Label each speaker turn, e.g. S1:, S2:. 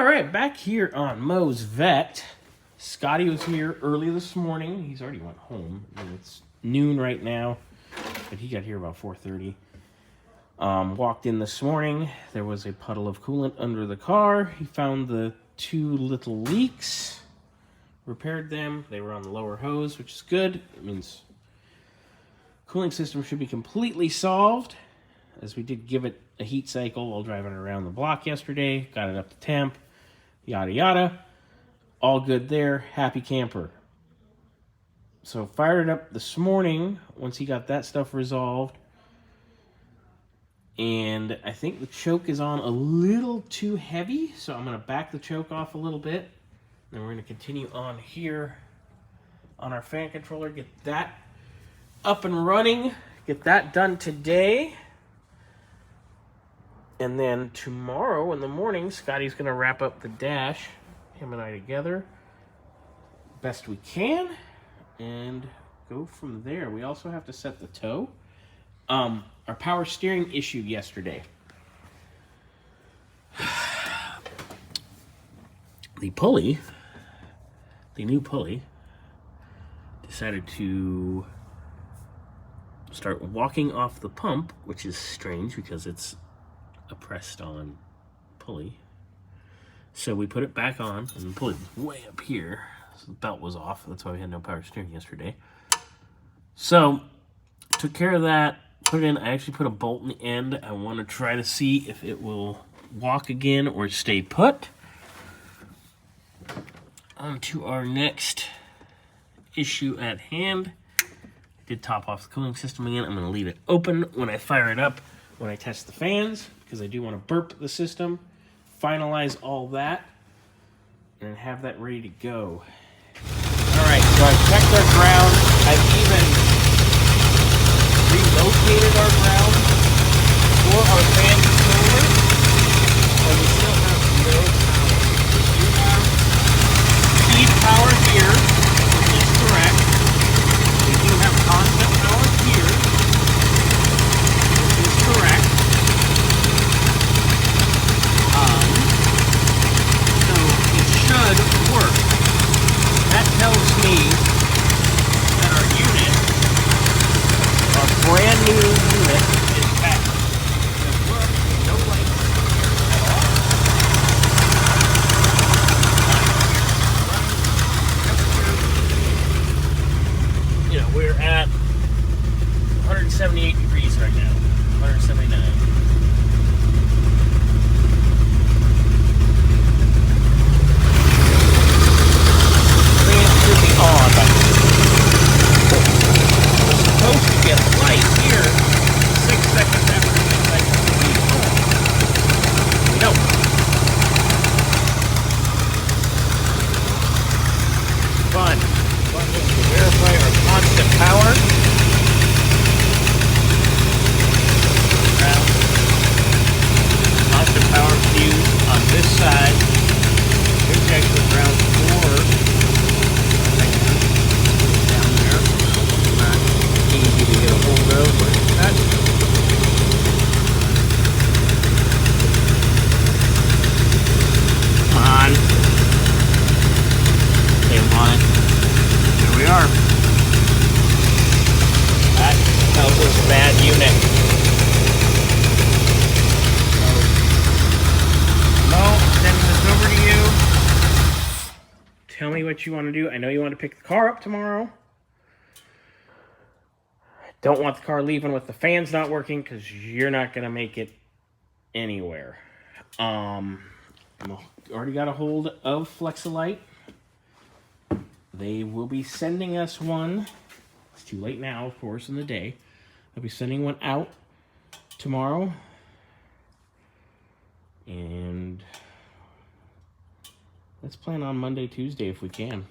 S1: right, back here on Mo's Vet. Scotty was here early this morning. He's already went home. I mean, it's noon right now, but he got here about 4:30. Walked in this morning. There was a puddle of coolant under the car. He found the two little leaks, repaired them. They were on the lower hose, which is good. It means cooling system should be completely solved, as we did give it a heat cycle while driving around the block yesterday. Got it up to temp, yada yada. All good there. Happy camper. So fired it up this morning once he got that stuff resolved. And I think the choke is on a little too heavy, so I'm going to back the choke off a little bit. Then we're going to continue on here on our fan controller, get that up and running, get that done today. And then tomorrow in the morning, Scotty's going to wrap up the dash, him and I together, best we can, and go from there. We also have to set the tow. Our power steering issue yesterday. The pulley, the new pulley, decided to start walking off the pump, which is strange because it's a pressed-on pulley. So we put it back on, and the pulley was way up here. So the belt was off. That's why we had no power steering yesterday. So, took care of that, put it in. I actually put a bolt in the end. I want to try to see if it will walk again or stay put. On to our next issue at hand. I did top off the cooling system again. I'm going to leave it open when I fire it up, when I test the fans, because I do want to burp the system, finalize all that, and have that ready to go. Alright, so I've checked our ground. I've even relocated our ground for our fan controller, but we still have no power. We do have speed power here, which is correct. We do have constant power here, which is correct. So it should work. That tells me that our unit, our brand new unit, is back. It works, no lights here at all. You know, we're at 178 degrees right now, 179. On, but we're supposed to get light here 6 seconds after the light leaves on. We don't. Fun. Fun just to verify our constant power. Ground. Constant power fuse on this side. Here's actually ground 4. Easy to get a hold of. Where's that? Come on. They want it. Here we are. That tells us bad unit. So, sending this over to you. Tell me what you want to do. I know you want to pick the car up tomorrow. Don't want the car leaving with the fans not working because you're not going to make it anywhere. Already got a hold of Flex-A-Lite. They will be sending us one. It's too late now, of course, in the day. They'll be sending one out tomorrow. And let's plan on Monday, Tuesday if we can.